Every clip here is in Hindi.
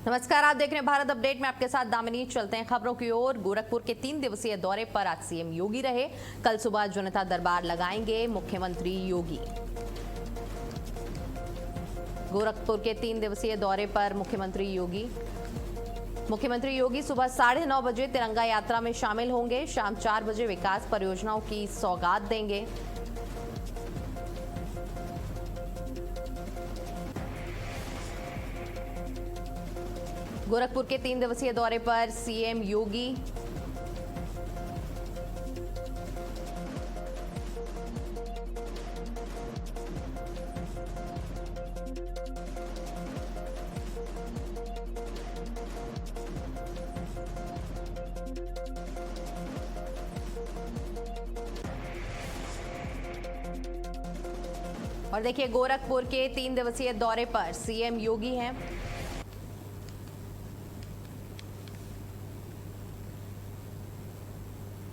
नमस्कार, आप देख रहे हैं भारत अपडेट में आपके साथ दामिनी। चलते हैं खबरों की ओर। गोरखपुर के 3 दिवसीय दौरे पर आज सीएम योगी रहे। कल सुबह जनता दरबार लगाएंगे मुख्यमंत्री योगी। गोरखपुर के 3 दिवसीय दौरे पर मुख्यमंत्री योगी सुबह 9:30 बजे तिरंगा यात्रा में शामिल होंगे। शाम 4 बजे विकास परियोजनाओं की सौगात देंगे। गोरखपुर के 3 दिवसीय दौरे पर सीएम योगी और देखिए, गोरखपुर के 3 दिवसीय दौरे पर सीएम योगी हैं।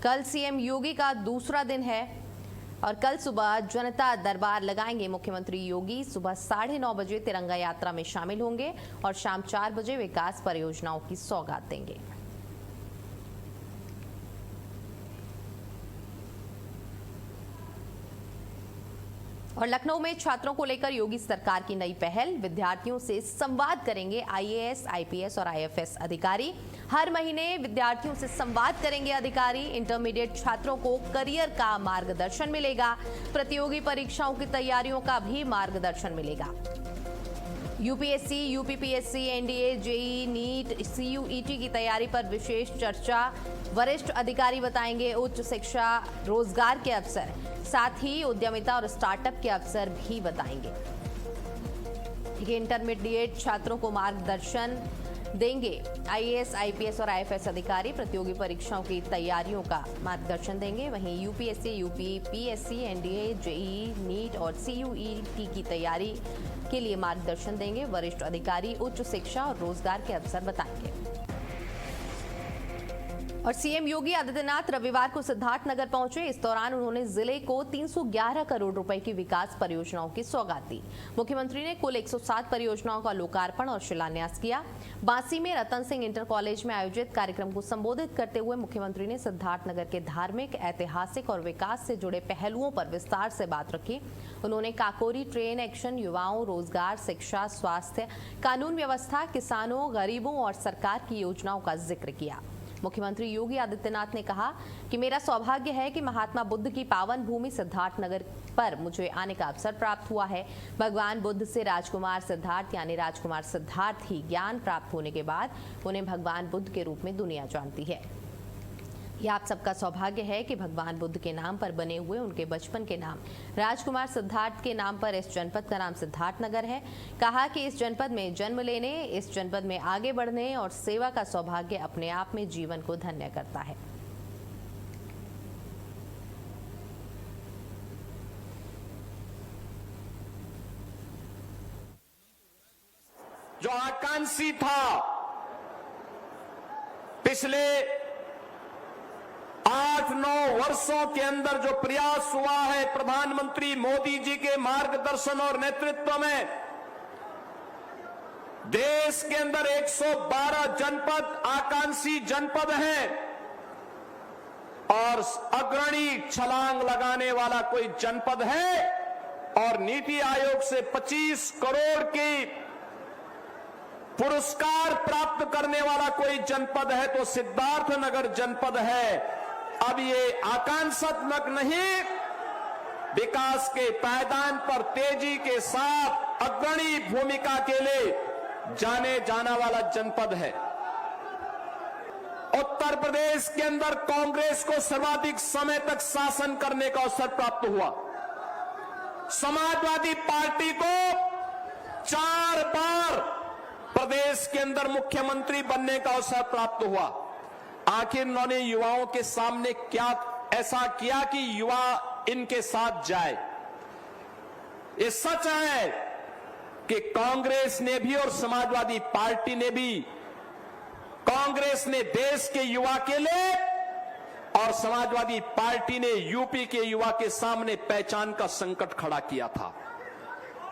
कल सीएम योगी का दूसरा दिन है और कल सुबह जनता दरबार लगाएंगे मुख्यमंत्री योगी। सुबह 9:30 बजे तिरंगा यात्रा में शामिल होंगे और शाम 4 बजे विकास परियोजनाओं की सौगात देंगे। और लखनऊ में छात्रों को लेकर योगी सरकार की नई पहल। विद्यार्थियों से संवाद करेंगे आईएएस, आईपीएस और आईएफएस अधिकारी। हर महीने विद्यार्थियों से संवाद करेंगे अधिकारी। इंटरमीडिएट छात्रों को करियर का मार्गदर्शन मिलेगा। प्रतियोगी परीक्षाओं की तैयारियों का भी मार्गदर्शन मिलेगा। UPSC, UPPSC, NDA, JEE, NEET, CUET की तैयारी पर विशेष चर्चा। वरिष्ठ अधिकारी बताएंगे उच्च शिक्षा, रोजगार के अवसर, साथ ही उद्यमिता और स्टार्टअप के अवसर भी बताएंगे। इंटरमीडिएट छात्रों को मार्गदर्शन देंगे आईएएस, आईपीएस और आईएफएस अधिकारी। प्रतियोगी परीक्षाओं की तैयारियों का मार्गदर्शन देंगे। वहीं UPSC, UPPSC, NDA, JEE, NEET और सीयूईटी की तैयारी के लिए मार्गदर्शन देंगे। वरिष्ठ अधिकारी उच्च शिक्षा और रोजगार के अवसर बताएंगे। और सीएम योगी आदित्यनाथ रविवार को सिद्धार्थनगर पहुंचे। इस दौरान उन्होंने जिले को 311 करोड़ रुपए की विकास परियोजनाओं की सौगात दी। मुख्यमंत्री ने कुल 107 परियोजनाओं का लोकार्पण और शिलान्यास किया। बांसी में रतन सिंह इंटर कॉलेज में आयोजित कार्यक्रम को संबोधित करते हुए मुख्यमंत्री ने सिद्धार्थनगर के धार्मिक, ऐतिहासिक और विकास से जुड़े पहलुओं पर विस्तार से बात रखी। उन्होंने काकोरी ट्रेन एक्शन, युवाओं, रोजगार, शिक्षा, स्वास्थ्य, कानून व्यवस्था, किसानों, गरीबों और सरकार की योजनाओं का जिक्र किया। मुख्यमंत्री योगी आदित्यनाथ ने कहा कि मेरा सौभाग्य है कि महात्मा बुद्ध की पावन भूमि सिद्धार्थनगर पर मुझे आने का अवसर प्राप्त हुआ है। भगवान बुद्ध से राजकुमार सिद्धार्थ यानी राजकुमार सिद्धार्थ ही ज्ञान प्राप्त होने के बाद उन्हें भगवान बुद्ध के रूप में दुनिया जानती है। यह आप सबका सौभाग्य है कि भगवान बुद्ध के नाम पर बने हुए उनके बचपन के नाम राजकुमार सिद्धार्थ के नाम पर इस जनपद का नाम सिद्धार्थनगर है। कहा कि इस जनपद में जन्म लेने, इस जनपद में आगे बढ़ने और सेवा का सौभाग्य अपने आप में जीवन को धन्य करता है। जो आकांक्षी था, पिछले 8-9 वर्षों के अंदर जो प्रयास हुआ है प्रधानमंत्री मोदी जी के मार्गदर्शन और नेतृत्व में, देश के अंदर 112 जनपद आकांक्षी जनपद हैं और अग्रणी छलांग लगाने वाला कोई जनपद है और नीति आयोग से 25 करोड़ की पुरस्कार प्राप्त करने वाला कोई जनपद है तो सिद्धार्थनगर जनपद है। अब ये आकांक्षात्मक नहीं, विकास के पायदान पर तेजी के साथ अग्रणी भूमिका के लिए जाने जाना वाला जनपद है। उत्तर प्रदेश के अंदर कांग्रेस को सर्वाधिक समय तक शासन करने का अवसर प्राप्त हुआ। समाजवादी पार्टी को 4 बार प्रदेश के अंदर मुख्यमंत्री बनने का अवसर प्राप्त हुआ। आखिर उन्होंने युवाओं के सामने क्या ऐसा किया कि युवा इनके साथ जाए। ये सच है कि कांग्रेस ने भी और समाजवादी पार्टी ने भी, कांग्रेस ने देश के युवा के लिए और समाजवादी पार्टी ने यूपी के युवा के सामने पहचान का संकट खड़ा किया था।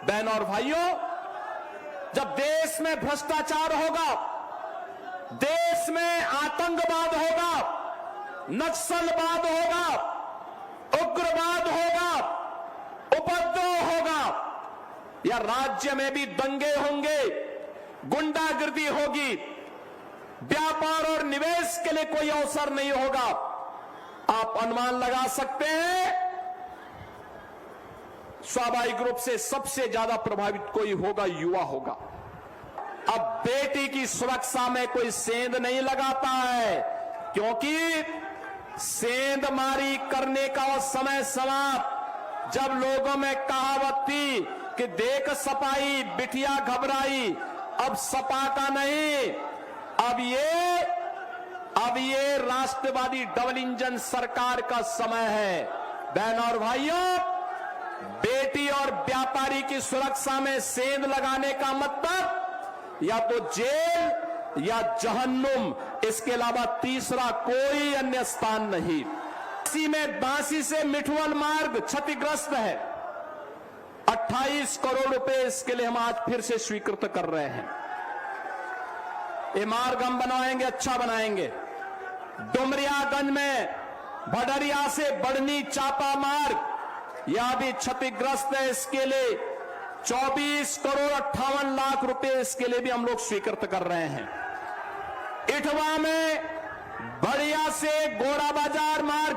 बहनों और भाइयों, जब देश में भ्रष्टाचार होगा, देश में आतंकवाद होगा, नक्सलवाद होगा, उग्रवाद होगा, उपद्रव होगा, या राज्य में भी दंगे होंगे, गुंडागिर्दी होगी, व्यापार और निवेश के लिए कोई अवसर नहीं होगा, आप अनुमान लगा सकते हैं स्वाभाविक रूप से सबसे ज्यादा प्रभावित कोई होगा, युवा होगा। अब बेटी की सुरक्षा में कोई सेंध नहीं लगाता है, क्योंकि सेंधमारी करने का वो समय समाप्त। जब लोगों में कहावत थी कि देख सपाई बिटिया घबराई, अब सपा का नहीं, अब ये राष्ट्रवादी डबल इंजन सरकार का समय है। बहनों और भाइयों, बेटी और व्यापारी की सुरक्षा में सेंध लगाने का मतलब या तो जेल या जहन्नुम, इसके अलावा तीसरा कोई अन्य स्थान नहीं। इसी में बांसी से मिठुअल मार्ग क्षतिग्रस्त है। 28 करोड़ रुपए इसके लिए हम आज फिर से स्वीकृत कर रहे हैं। ये मार्ग हम बनाएंगे, अच्छा बनाएंगे। डुमरियागंज में भडरिया से बढ़नी चापा मार्ग, यह भी क्षतिग्रस्त है। इसके लिए 24 करोड़ 58 लाख रुपए इसके लिए भी हम लोग स्वीकृत कर रहे हैं। इटवा में बढ़िया से गोरा बाजार मार्ग,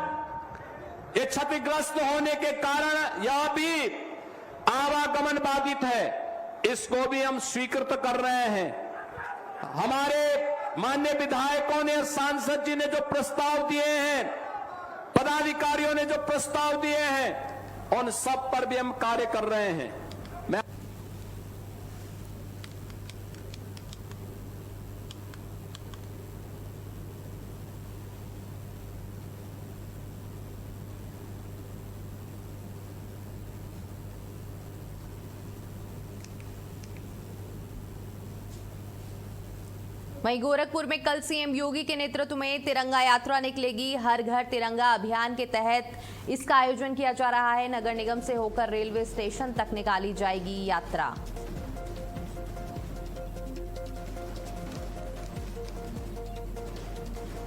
ये क्षतिग्रस्त होने के कारण यह भी आवागमन बाधित है, इसको भी हम स्वीकृत कर रहे हैं। हमारे माननीय विधायकों ने, सांसद जी ने जो प्रस्ताव दिए हैं, पदाधिकारियों ने जो प्रस्ताव दिए हैं, उन सब पर भी हम कार्य कर रहे हैं। मैं वहीं गोरखपुर में कल सीएम योगी के नेतृत्व में तिरंगा यात्रा निकलेगी। हर घर तिरंगा अभियान के तहत इसका आयोजन किया जा रहा है। नगर निगम से होकर रेलवे स्टेशन तक निकाली जाएगी यात्रा।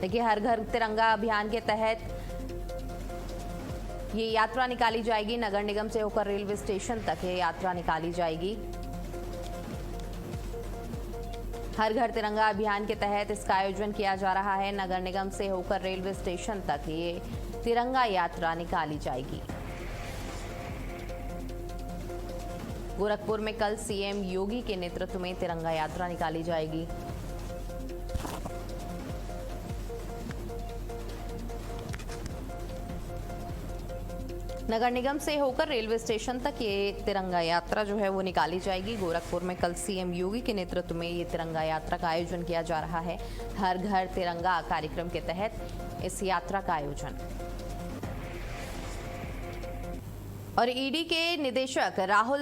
देखिए, हर घर तिरंगा अभियान के तहत ये यात्रा निकाली जाएगी। नगर निगम से होकर रेलवे स्टेशन तक ये यात्रा निकाली जाएगी। हर घर तिरंगा अभियान के तहत इसका आयोजन किया जा रहा है। नगर निगम से होकर रेलवे स्टेशन तक ये तिरंगा यात्रा निकाली जाएगी। गोरखपुर में कल सीएम योगी के नेतृत्व में तिरंगा यात्रा निकाली जाएगी। नगर निगम से होकर रेलवे स्टेशन तक ये तिरंगा यात्रा जो है वो निकाली जाएगी। गोरखपुर में कल सीएम योगी के नेतृत्व में ये तिरंगा यात्रा का आयोजन किया जा रहा है। हर घर तिरंगा कार्यक्रम के तहत इस यात्रा का आयोजन। और ईडी के निदेशक राहुल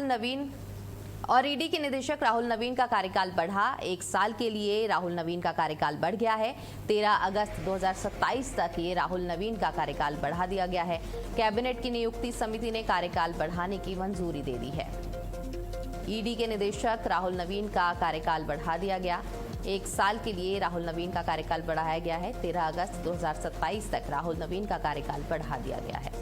नवीन का कार्यकाल बढ़ा। 1 साल के लिए राहुल नवीन का कार्यकाल बढ़ गया है। 13 अगस्त 2027 तक ये राहुल नवीन का कार्यकाल बढ़ा दिया गया है। कैबिनेट की नियुक्ति समिति ने कार्यकाल बढ़ाने की मंजूरी दे दी है। ईडी के निदेशक राहुल नवीन का कार्यकाल बढ़ा दिया गया। 1 साल के लिए राहुल नवीन का कार्यकाल बढ़ाया गया है। 13 अगस्त 2027 तक राहुल नवीन का कार्यकाल बढ़ा दिया गया है।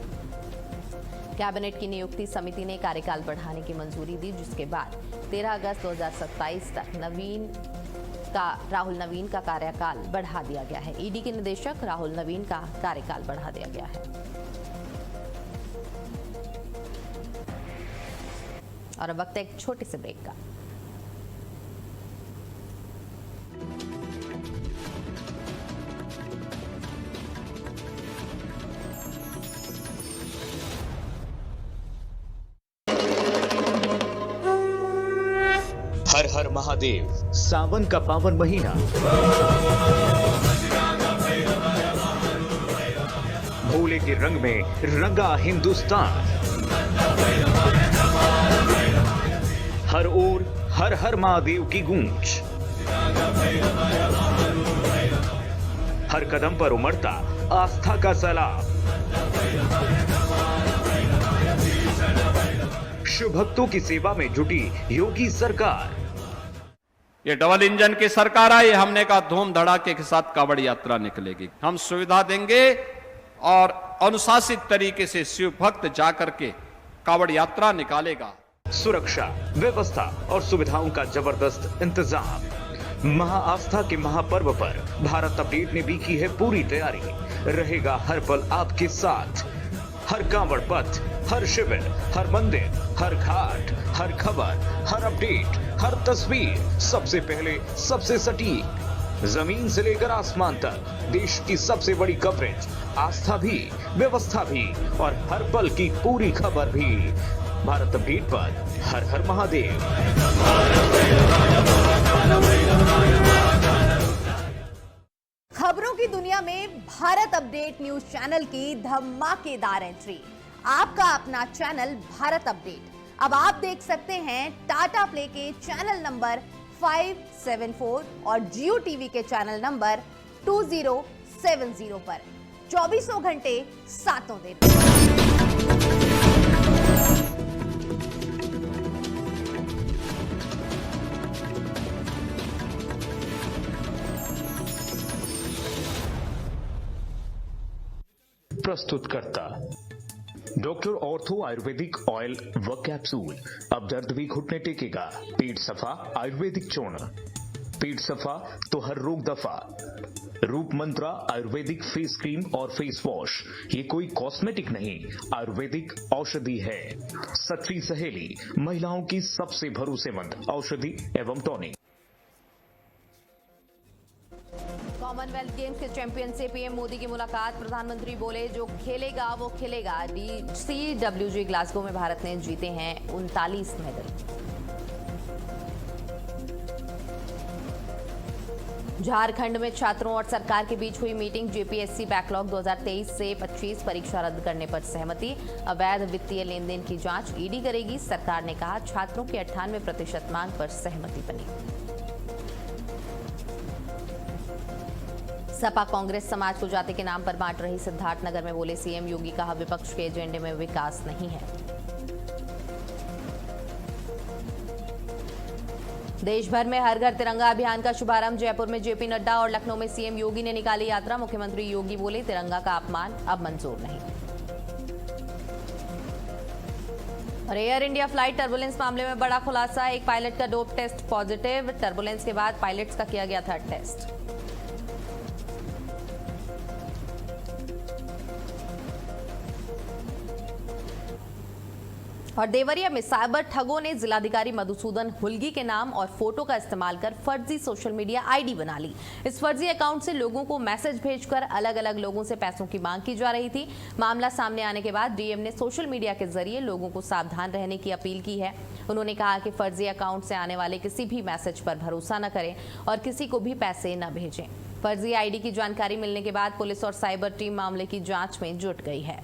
कैबिनेट की नियुक्ति समिति ने कार्यकाल बढ़ाने की मंजूरी दी, जिसके बाद 13 अगस्त 2027 तक राहुल नवीन का कार्यकाल बढ़ा दिया गया है। ईडी के निदेशक राहुल नवीन का कार्यकाल बढ़ा दिया गया है। और अब वक्त है एक छोटे से ब्रेक का। हर हर महादेव। सावन का पावन महीना, भोले के रंग में रंगा हिंदुस्तान। हर ओर हर हर महादेव की गूंज। हर कदम पर उमड़ता आस्था का सैलाब। शिव भक्तों की सेवा में जुटी योगी सरकार। ये डबल इंजन की सरकार आई, हमने कहा धूम धड़ाके के साथ कांवड़ यात्रा निकलेगी। हम सुविधा देंगे और अनुशासित तरीके से शिव भक्त जाकर के कांवड़ यात्रा निकालेगा। सुरक्षा, व्यवस्था और सुविधाओं का जबरदस्त इंतजाम। महाआस्था के महापर्व पर भारत अपडेट ने भी की है पूरी तैयारी। रहेगा हर पल आपके साथ, हर कांवड़ पथ, हर शिविर, हर मंदिर, हर घाट, हर खबर, हर अपडेट, हर तस्वीर सबसे पहले, सबसे सटीक। जमीन से लेकर आसमान तक देश की सबसे बड़ी कवरेज, आस्था भी, व्यवस्था भी और हर पल की पूरी खबर भी। भारत अपडेट पर हर हर महादेव। खबरों की दुनिया में भारत अपडेट न्यूज चैनल की धमाकेदार एंट्री। आपका अपना चैनल भारत अपडेट अब आप देख सकते हैं टाटा प्ले के चैनल नंबर 574 और जियो टीवी के चैनल नंबर 2070 पर 24 घंटे 7 दिन। प्रस्तुतकर्ता डॉक्टर ऑर्थो आयुर्वेदिक ऑयल व कैप्सूल। अब दर्द भी घुटने टेकेगा। पेट सफा आयुर्वेदिक चूर्ण, पेट सफा तो हर रोग दफा। रूप मंत्रा आयुर्वेदिक फेस क्रीम और फेस वॉश, ये कोई कॉस्मेटिक नहीं, आयुर्वेदिक औषधि है। सच्ची सहेली, महिलाओं की सबसे भरोसेमंद औषधि एवं टॉनिक। कॉमनवेल्थ गेम्स के चैंपियन से पीएम मोदी की मुलाकात। प्रधानमंत्री बोले जो खेलेगा वो खिलेगा। CWG ग्लासगो में भारत ने जीते हैं 39 मेडल। झारखंड में छात्रों और सरकार के बीच हुई मीटिंग। जेपीएससी बैकलॉग 2023 से 25 परीक्षा रद्द करने पर सहमति। अवैध वित्तीय लेन देन की जांच ईडी करेगी। सरकार ने कहा छात्रों की 98% मांग पर सहमति बनी। सपा कांग्रेस समाज को जाति के नाम पर बांट रही। सिद्धार्थनगर में बोले सीएम योगी, कहा विपक्ष के एजेंडे में विकास नहीं है। देश भर में हर घर तिरंगा अभियान का शुभारंभ। जयपुर में जेपी नड्डा और लखनऊ में सीएम योगी ने निकाली यात्रा। मुख्यमंत्री योगी बोले तिरंगा का अपमान अब मंजूर नहीं। और एयर इंडिया फ्लाइट टर्बुलेंस मामले में बड़ा खुलासा। एक पायलट का डोप टेस्ट पॉजिटिव। टर्बुलेंस के बाद पायलट्स का किया गया था टेस्ट। और देवरिया में साइबर ठगों ने जिलाधिकारी मधुसूदन हुल्गी के नाम और फोटो का इस्तेमाल कर फर्जी सोशल मीडिया आईडी बना ली। इस फर्जी अकाउंट से लोगों को मैसेज भेजकर अलग अलग लोगों से पैसों की मांग की जा रही थी। मामला सामने आने के बाद डीएम ने सोशल मीडिया के जरिए लोगों को सावधान रहने की अपील की है। उन्होंने कहा कि फर्जी अकाउंट से आने वाले किसी भी मैसेज पर भरोसा न करें और किसी को भी पैसे न भेजें। फर्जी आईडी की जानकारी मिलने के बाद पुलिस और साइबर टीम मामले की जांच में जुट गई है।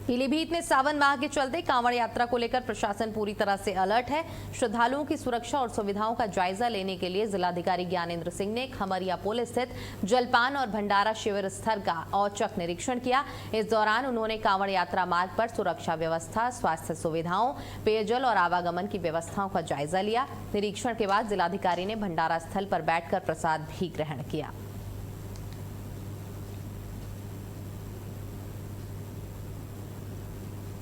पीलीभीत में सावन माह के चलते कांवड़ यात्रा को लेकर प्रशासन पूरी तरह से अलर्ट है। श्रद्धालुओं की सुरक्षा और सुविधाओं का जायजा लेने के लिए जिलाधिकारी ज्ञानेंद्र सिंह ने खमरिया पुल स्थित जलपान और भंडारा शिविर स्थल का औचक निरीक्षण किया। इस दौरान उन्होंने कांवड़ यात्रा मार्ग पर सुरक्षा व्यवस्था, स्वास्थ्य सुविधाओं, पेयजल और आवागमन की व्यवस्थाओं का जायजा लिया। निरीक्षण के बाद जिलाधिकारी ने भंडारा स्थल पर बैठकर प्रसाद भी ग्रहण किया।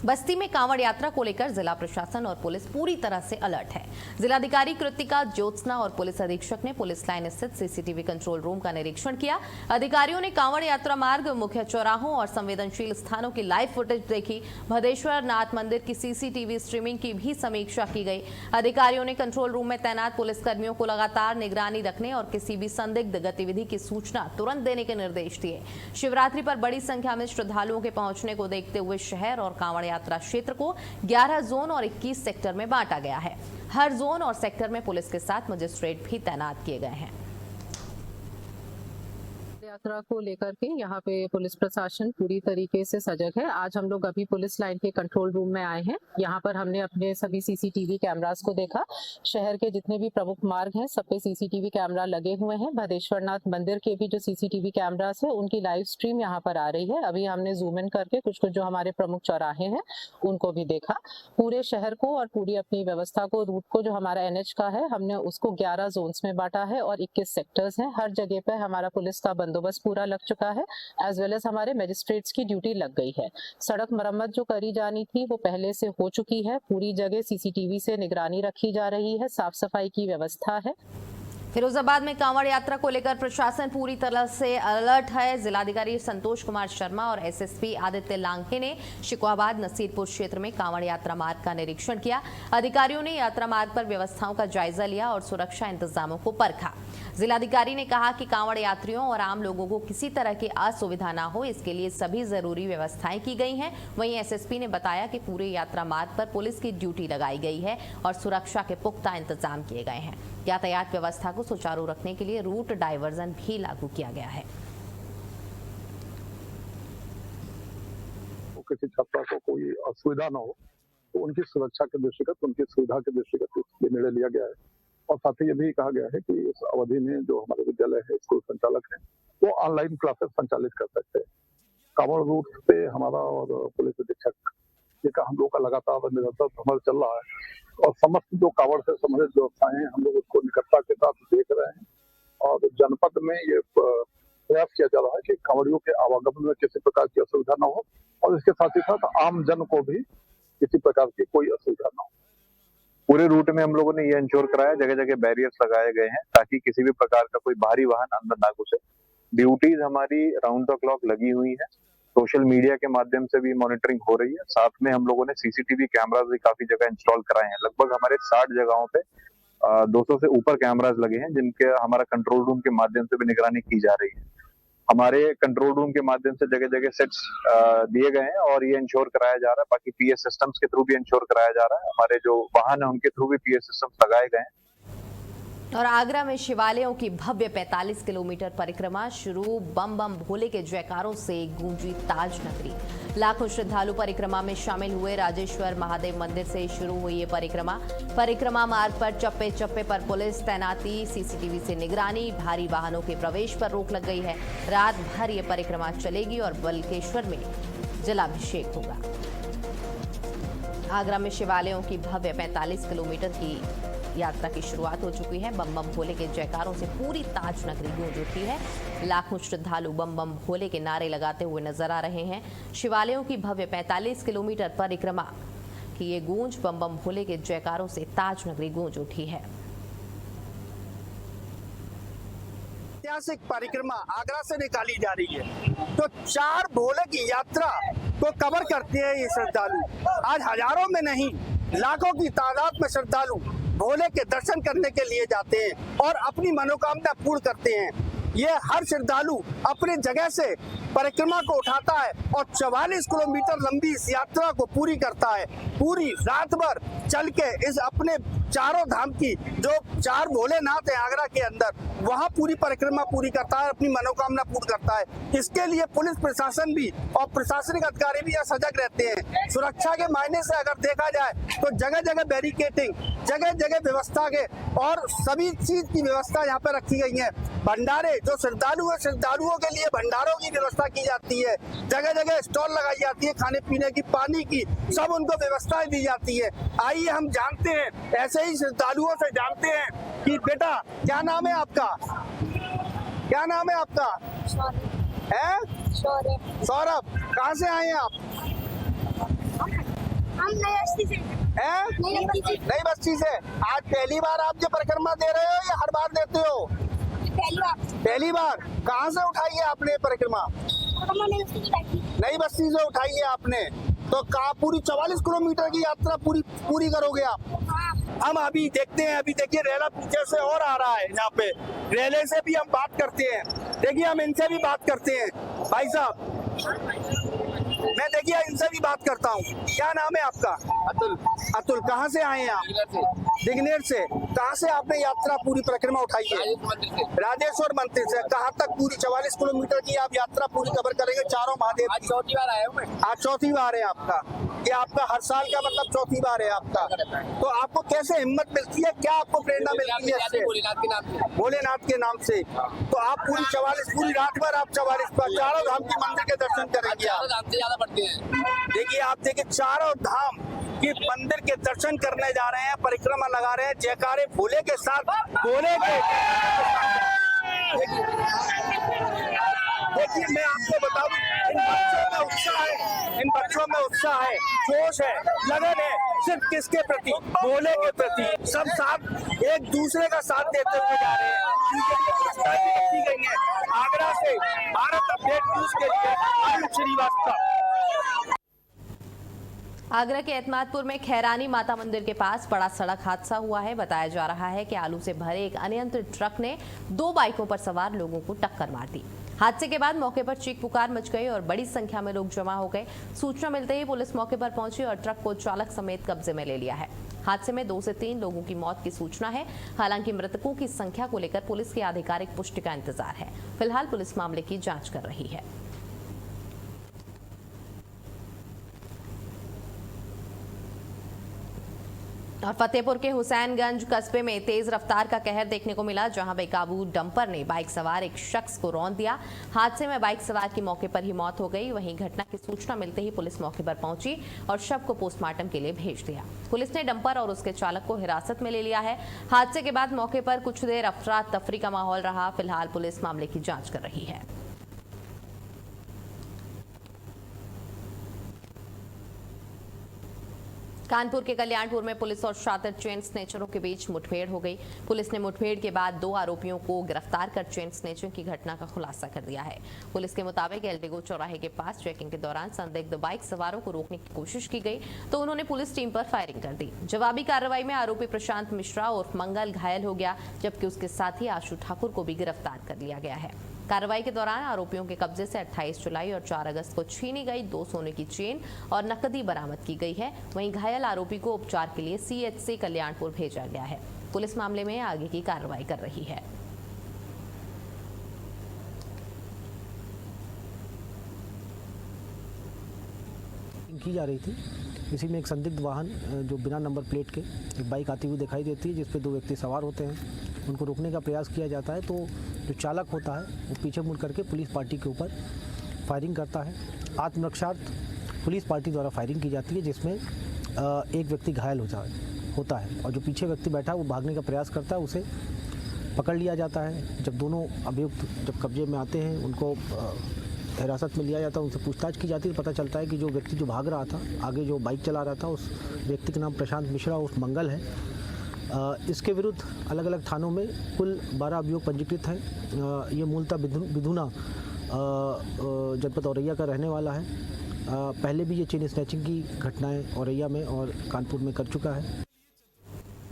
बस्ती में कांवड़ यात्रा को लेकर जिला प्रशासन और पुलिस पूरी तरह से अलर्ट है। जिलाधिकारी कृतिका ज्योत्सना और पुलिस अधीक्षक ने पुलिस लाइन स्थित सीसीटीवी कंट्रोल रूम का निरीक्षण किया। अधिकारियों ने कांवड़ यात्रा मार्ग, मुख्य चौराहों और संवेदनशील स्थानों की लाइव फुटेज देखी। भदेश्वर नाथ मंदिर की सीसीटीवी स्ट्रीमिंग की भी समीक्षा की गई। अधिकारियों ने कंट्रोल रूम में तैनात पुलिसकर्मियों को लगातार निगरानी रखने और किसी भी संदिग्ध गतिविधि की सूचना तुरंत देने के निर्देश दिए। शिवरात्रि पर बड़ी संख्या में श्रद्धालुओं के पहुंचने को देखते हुए शहर और कांवड़ यात्रा क्षेत्र को 11 जोन और 21 सेक्टर में बांटा गया है। हर जोन और सेक्टर में पुलिस के साथ मजिस्ट्रेट भी तैनात किए गए हैं। यात्रा को लेकर के यहाँ पे पुलिस प्रशासन पूरी तरीके से सजग है। आज हम लोग अभी पुलिस लाइन के कंट्रोल रूम में आए हैं। यहाँ पर हमने अपने सभी सीसीटीवी कैमरास को देखा। शहर के जितने भी प्रमुख मार्ग हैं सब पे सीसीटीवी कैमरा लगे हुए हैं। भदेश्वरनाथ मंदिर के भी जो सीसीटीवी कैमरास है उनकी लाइव स्ट्रीम यहाँ पर आ रही है। अभी हमने जूम इन करके कुछ जो हमारे प्रमुख चौराहे हैं उनको भी देखा। पूरे शहर को और पूरी अपनी व्यवस्था को, रूट को जो हमारा NH का है, हमने उसको 11 जोन्स में बांटा है और 21 सेक्टर्स हैं। हर जगह पे हमारा पुलिस का बंदोबस्त पूरा लग चुका है, एज वेल एज हमारे मजिस्ट्रेट्स की ड्यूटी लग गई है। सड़क मरम्मत जो करी जानी थी वो पहले से हो चुकी है। पूरी जगह सीसीटीवी से निगरानी रखी जा रही है, साफ सफाई की व्यवस्था है। फिरोजाबाद में कांवड़ यात्रा को लेकर प्रशासन पूरी तरह से अलर्ट है। जिलाधिकारी संतोष कुमार शर्मा और SSP आदित्य लांघे ने शिकोहाबाद नसीरपुर क्षेत्र में कांवड़ यात्रा मार्ग का निरीक्षण किया। अधिकारियों ने यात्रा मार्ग पर व्यवस्थाओं का जायजा लिया और सुरक्षा इंतजामों को परखा। जिलाधिकारी ने कहा कि कांवड़ यात्रियों और आम लोगों को किसी तरह की असुविधा न हो, इसके लिए सभी जरूरी व्यवस्थाएं की गई हैं। वहीं SSP ने बताया कि पूरे यात्रा मार्ग पर पुलिस की ड्यूटी लगाई गई है और सुरक्षा के पुख्ता इंतजाम किए गए हैं। यातायात व्यवस्था को सुचारू रखने के लिए रूट डायवर्जन भी लागू किया गया है। किसी छात्रा को कोई असुविधा न हो तो उनकी सुरक्षा के दृष्टिगत, उनकी सुविधा के दृष्टिगत ये निर्णय लिया गया है। और साथ ही ये भी कहा गया है कि इस अवधि में जो हमारे विद्यालय है, स्कूल संचालक हैं, वो ऑनलाइन क्लासेस संचालित कर सकते हैं। कांवड़ रूट पे हमारा और पुलिस अधीक्षक ये का हम लोग का लगातार निरंतर भ्रमण चल रहा है और समस्त जो कांवड़ से संबंधित व्यवस्थाएं हैं हम लोग उसको निकटता के साथ देख रहे हैं। और जनपद में ये प्रयास किया जा रहा है कि कांवड़ियों के आवागमन में किसी प्रकार की असुविधा न हो और इसके साथ ही साथ आम जन को भी किसी प्रकार की कोई असुविधा न हो। पूरे रूट में हम लोगों ने ये इंश्योर कराया, जगह जगह बैरियर्स लगाए गए हैं ताकि किसी भी प्रकार का कोई बाहरी वाहन अंदर ना घुसे। ड्यूटीज हमारी राउंड द क्लॉक लगी हुई है। सोशल मीडिया के माध्यम से भी मॉनिटरिंग हो रही है। साथ में हम लोगों ने सीसीटीवी कैमरास भी काफी जगह इंस्टॉल कराए हैं। लगभग हमारे 60 जगहों पे 200 से ऊपर कैमरास लगे हैं जिनके हमारा कंट्रोल रूम के माध्यम से भी निगरानी की जा रही है। हमारे कंट्रोल रूम के माध्यम से जगह जगह सेट्स दिए गए हैं और ये इंश्योर कराया जा रहा है। बाकी PS सिस्टम्स के थ्रू भी इंश्योर कराया जा रहा है। हमारे जो वाहन है उनके थ्रू भी PS सिस्टम्स लगाए गए हैं। और आगरा में शिवालयों की भव्य 45 किलोमीटर परिक्रमा शुरू। बम बम भोले के जयकारों से गूंजी ताज नगरी। लाखों श्रद्धालु परिक्रमा में शामिल हुए। राजेश्वर महादेव मंदिर से शुरू हुई ये परिक्रमा मार्ग पर चप्पे चप्पे पर पुलिस तैनाती, सीसीटीवी से निगरानी, भारी वाहनों के प्रवेश पर रोक लग गई है। रात भर ये परिक्रमा चलेगी और बलकेश्वर में जलाभिषेक होगा। आगरा में शिवालयों की भव्य 45 किलोमीटर की यात्रा की शुरुआत हो चुकी है। बम बम भोले के जयकारों से पूरी ताज नगरी गूंज उठी है। लाखों श्रद्धालु बम बम भोले के नारे लगाते हुए नजर आ रहे हैं। शिवालयों की भव्य 45 किलोमीटर परिक्रमा की ये गूंज बम बम भोले के जयकारों से ताज नगरी गूंज उठी है। ऐतिहासिक परिक्रमा आगरा से निकाली जा रही है तो 4 भोले की यात्रा को कवर करते हैं ये श्रद्धालु। आज हजारों में नहीं लाखों की तादाद में श्रद्धालु भोले के दर्शन करने के लिए जाते हैं और अपनी मनोकामना पूर्ण करते हैं। ये हर श्रद्धालु अपने जगह से परिक्रमा को उठाता है और 44 किलोमीटर लंबी इस यात्रा को पूरी करता है। पूरी रात भर चल के इस अपने चारों धाम की जो 4 भोलेनाथ है आगरा के अंदर, वहाँ पूरी परिक्रमा पूरी करता है, अपनी मनोकामना पूर्ण करता है। इसके लिए पुलिस प्रशासन भी और प्रशासनिक अधिकारी भी यहाँ सजग रहते हैं। सुरक्षा के मायने से अगर देखा जाए तो जगह जगह बैरिकेटिंग, जगह जगह व्यवस्था के और सभी चीज की व्यवस्था यहाँ पे रखी गई है। भंडारे जो श्रद्धालु है, श्रद्धालुओं के लिए भंडारों की व्यवस्था की जाती है। जगह जगह स्टॉल लगाई जाती है, खाने पीने की, पानी की, सब उनको व्यवस्थाएं दी जाती है। आइए हम जानते हैं, ऐसे ही श्रद्धालुओं से जानते हैं कि बेटा क्या नाम है आपका? क्या नाम है आपका? सौरभ। कहाँ से आए हैं आप? हम नई बस्ती से। नई बस्ती से। आज पहली बार आप जो परिक्रमा दे रहे हो या हर बार देते हो? पहली बार। कहाँ से उठाई है आपने परिक्रमा? नई बस्ती से उठाई है आपने। तो कहाँ पूरी 44 किलोमीटर की यात्रा पूरी करोगे आप? हम अभी देखते हैं, अभी देखिए रेला पीछे से और आ रहा है। यहाँ पे रेले से भी हम बात करते हैं। देखिए हम इनसे भी बात करते हैं। भाई साहब मैं देखिए इनसे भी बात करता हूँ। क्या नाम है आपका? अतुल। अतुल, कहाँ से आए हैं आप? दिग्नेर से। कहाँ से आपने यात्रा पूरी परिक्रमा उठाई है? राजेश्वर मंदिर से। कहाँ तक पूरी 44 किलोमीटर की आप यात्रा पूरी कवर करेंगे चारों महादेव? आज चौथी बार आया हूँ मैं। आज चौथी बार है आपका? ये आपका हर साल का मतलब चौथी बार है आपका? तो आपको कैसे हिम्मत मिलती है, क्या आपको प्रेरणा मिलती है इससे? भोलेनाथ के नाम से। तो आप पूरी 44 पूरी रात भर आप 44 चारों धाम के मंदिर के दर्शन करेंगे आप? ज्यादा बढ़ते हैं। देखिए आप देखिए चारों धाम के मंदिर के दर्शन करने जा रहे हैं, परिक्रमा लगा रहे हैं, जयकारे भोले के साथ। भोले के देखिए मैं आपको बता दूं, इन बच्चों में उत्साह है, जोश है, लगन है, सिर्फ किसके प्रति? भोले के प्रति। सब साथ एक दूसरे का साथ देते हुए जा रहे हैं। गई है आगरा से भारत अपडेट न्यूज के लिए आयुष श्रीवास्तव। आगरा के एतमादपुर में खैरानी माता मंदिर के पास बड़ा सड़क हादसा हुआ है। बताया जा रहा है कि आलू से भरे एक अनियंत्रित ट्रक ने 2 बाइकों पर सवार लोगों को टक्कर मार दी। हादसे के बाद मौके पर चीख पुकार मच गई और बड़ी संख्या में लोग जमा हो गए। सूचना मिलते ही पुलिस मौके पर पहुंची और ट्रक को चालक समेत कब्जे में ले लिया है। हादसे में 2 से 3 लोगों की मौत की सूचना है। हालांकि मृतकों की संख्या को लेकर पुलिस की आधिकारिक पुष्टि का इंतजार है। फिलहाल पुलिस मामले की जांच कर रही है। और फतेहपुर के हुसैनगंज कस्बे में तेज रफ्तार का कहर देखने को मिला, जहां बेकाबू डंपर ने बाइक सवार एक शख्स को रौंद दिया। हादसे में बाइक सवार की मौके पर ही मौत हो गई। वहीं घटना की सूचना मिलते ही पुलिस मौके पर पहुंची और शव को पोस्टमार्टम के लिए भेज दिया। पुलिस ने डंपर और उसके चालक को हिरासत में ले लिया है। हादसे के बाद मौके पर कुछ देर अफरा तफरी का माहौल रहा। फिलहाल पुलिस मामले की जांच कर रही है। कानपुर के कल्याणपुर में पुलिस और शातिर चेन स्नेचरों के बीच मुठभेड़ हो गई। पुलिस ने मुठभेड़ के बाद 2 आरोपियों को गिरफ्तार कर चेन स्नेचिंग की घटना का खुलासा कर दिया है। पुलिस के मुताबिक एल्डिगो चौराहे के पास चेकिंग के दौरान संदिग्ध बाइक सवारों को रोकने की कोशिश की गई तो उन्होंने पुलिस टीम पर फायरिंग कर दी। जवाबी कार्रवाई में आरोपी प्रशांत मिश्रा उर्फ मंगल घायल हो गया, जबकि उसके साथी आशु ठाकुर को भी गिरफ्तार कर लिया गया है। कार्रवाई के दौरान आरोपियों के कब्जे से 28 जुलाई और 4 अगस्त को छीनी गई 2 सोने की चेन और नकदी बरामद की गई है। वहीं घायल आरोपी को उपचार के लिए सीएचसी कल्याणपुर भेजा गया है। पुलिस मामले में आगे की कार्रवाई कर रही है। की जा रही थी, इसी में एक संदिग्ध वाहन जो बिना नंबर प्लेट के एक बाइक आती हुई दिखाई देती है, जिस पे 2 व्यक्ति सवार होते हैं। उनको रोकने का प्रयास किया जाता है तो जो चालक होता है वो पीछे मुड़ करके पुलिस पार्टी के ऊपर फायरिंग करता है। आत्मरक्षार्थ पुलिस पार्टी द्वारा फायरिंग की जाती है, जिसमें एक व्यक्ति घायल होता है और जो पीछे व्यक्ति बैठा है वो भागने का प्रयास करता है, उसे पकड़ लिया जाता है। जब दोनों अभियुक्त जब कब्जे में आते हैं, उनको हिरासत में लिया जाता है, उनसे पूछताछ की जाती है। पता चलता है कि जो व्यक्ति जो भाग रहा था, आगे जो बाइक चला रहा था, उस व्यक्ति का नाम प्रशांत मिश्रा उर्फ मंगल है। इसके विरुद्ध अलग अलग थानों में कुल 12 अभियोग पंजीकृत हैं। ये मूलतः बिधुना जनपद औरैया का रहने वाला है। पहले भी ये चेन स्नैचिंग की घटनाएं औरैया में और कानपुर में कर चुका है।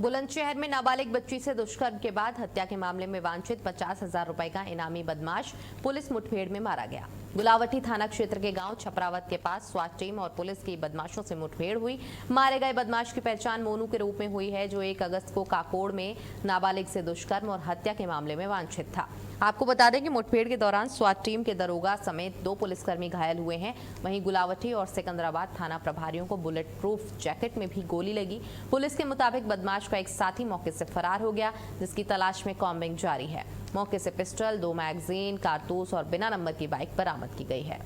बुलंदशहर में नाबालिग बच्ची से दुष्कर्म के बाद हत्या के मामले में वांछित 50,000 रुपए का इनामी बदमाश पुलिस मुठभेड़ में मारा गया। गुलावटी थाना क्षेत्र के गांव छपरावत के पास स्वाट टीम और पुलिस की बदमाशों से मुठभेड़ हुई। मारे गए बदमाश की पहचान मोनू के रूप में हुई है, जो 1 अगस्त को काकोड़ में नाबालिग से दुष्कर्म और हत्या के मामले में वांछित था। आपको बता दें कि मुठभेड़ के दौरान स्वाट टीम के दरोगा समेत 2 पुलिसकर्मी घायल हुए हैं। वहीं गुलावटी और सिकंदराबाद थाना प्रभारियों को बुलेट प्रूफ जैकेट में भी गोली लगी। पुलिस के मुताबिक बदमाश का एक साथी मौके से फरार हो गया, जिसकी तलाश में कॉम्बिंग जारी है। मौके से पिस्टल, 2 मैगजीन, कारतूस और बिना नंबर की बाइक बरामद की गई है।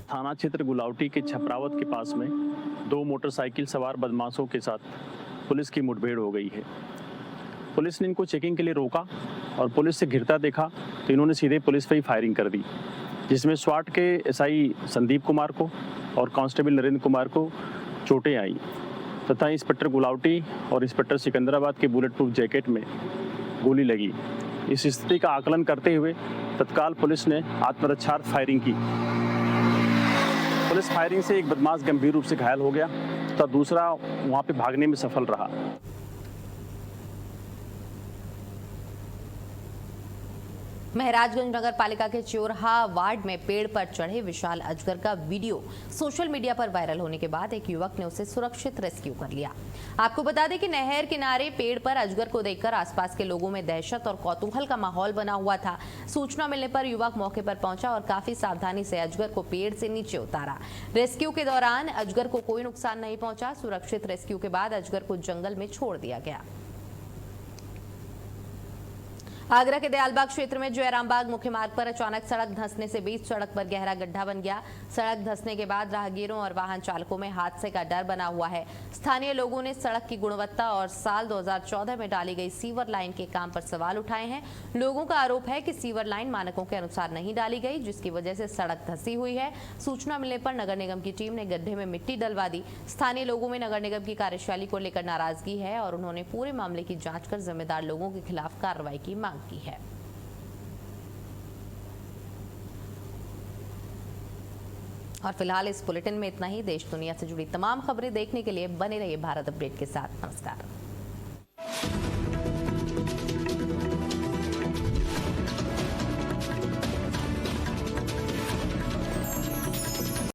थाना क्षेत्र गुलावटी के छपरावत के पास में 2 मोटरसाइकिल सवार बदमाशों के साथ पुलिस की मुठभेड़ हो गई है। पुलिस ने इनको चेकिंग के लिए रोका और पुलिस से घिरता देखा तो इन्होंने सीधे पुलिस पर ही फायरिंग कर दी, जिसमें स्वाट के एसआई संदीप कुमार को और कांस्टेबल नरेंद्र कुमार को चोटें आई तथा इंस्पेक्टर गुलावटी और इंस्पेक्टर सिकंदराबाद के बुलेट प्रूफ जैकेट में गोली लगी। इस स्थिति का आकलन करते हुए तत्काल पुलिस ने आत्मरक्षार्थ फायरिंग की। पुलिस फायरिंग से एक बदमाश गंभीर रूप से घायल हो गया तथा दूसरा वहां पे भागने में सफल रहा। महराजगंज नगर पालिका के चोरहा वार्ड में पेड़ पर चढ़े विशाल अजगर का वीडियो सोशल मीडिया पर वायरल होने के बाद एक युवक ने उसे सुरक्षित रेस्क्यू कर लिया। आपको बता दें कि नहर किनारे पेड़ पर अजगर को देखकर आसपास के लोगों में दहशत और कौतूहल का माहौल बना हुआ था। सूचना मिलने पर युवक मौके पर पहुंचा और काफी सावधानी से अजगर को पेड़ से नीचे उतारा। रेस्क्यू के दौरान अजगर को कोई नुकसान नहीं पहुंचा। सुरक्षित रेस्क्यू के बाद अजगर को जंगल में छोड़ दिया गया। आगरा के दयालबाग क्षेत्र में जयरामबाग मुख्य मार्ग पर अचानक सड़क धंसने से बीच सड़क पर गहरा गड्ढा बन गया। सड़क धंसने के बाद राहगीरों और वाहन चालकों में हादसे का डर बना हुआ है। स्थानीय लोगों ने सड़क की गुणवत्ता और साल 2014 में डाली गई सीवर लाइन के काम पर सवाल उठाए हैं। लोगों का आरोप है कि सीवर लाइन मानकों के अनुसार नहीं डाली गई, जिसकी वजह से सड़क धंसी हुई है। सूचना मिलने पर नगर निगम की टीम ने गड्ढे में मिट्टी डलवा दी। स्थानीय लोगों में नगर निगम की कार्यशैली को लेकर नाराजगी है और उन्होंने पूरे मामले की जांच कर जिम्मेदार लोगों के खिलाफ कार्रवाई की मांग की है। और फिलहाल इस बुलेटिन में इतना ही। देश दुनिया से जुड़ी तमाम खबरें देखने के लिए बने रहिए भारत अपडेट के साथ। नमस्कार।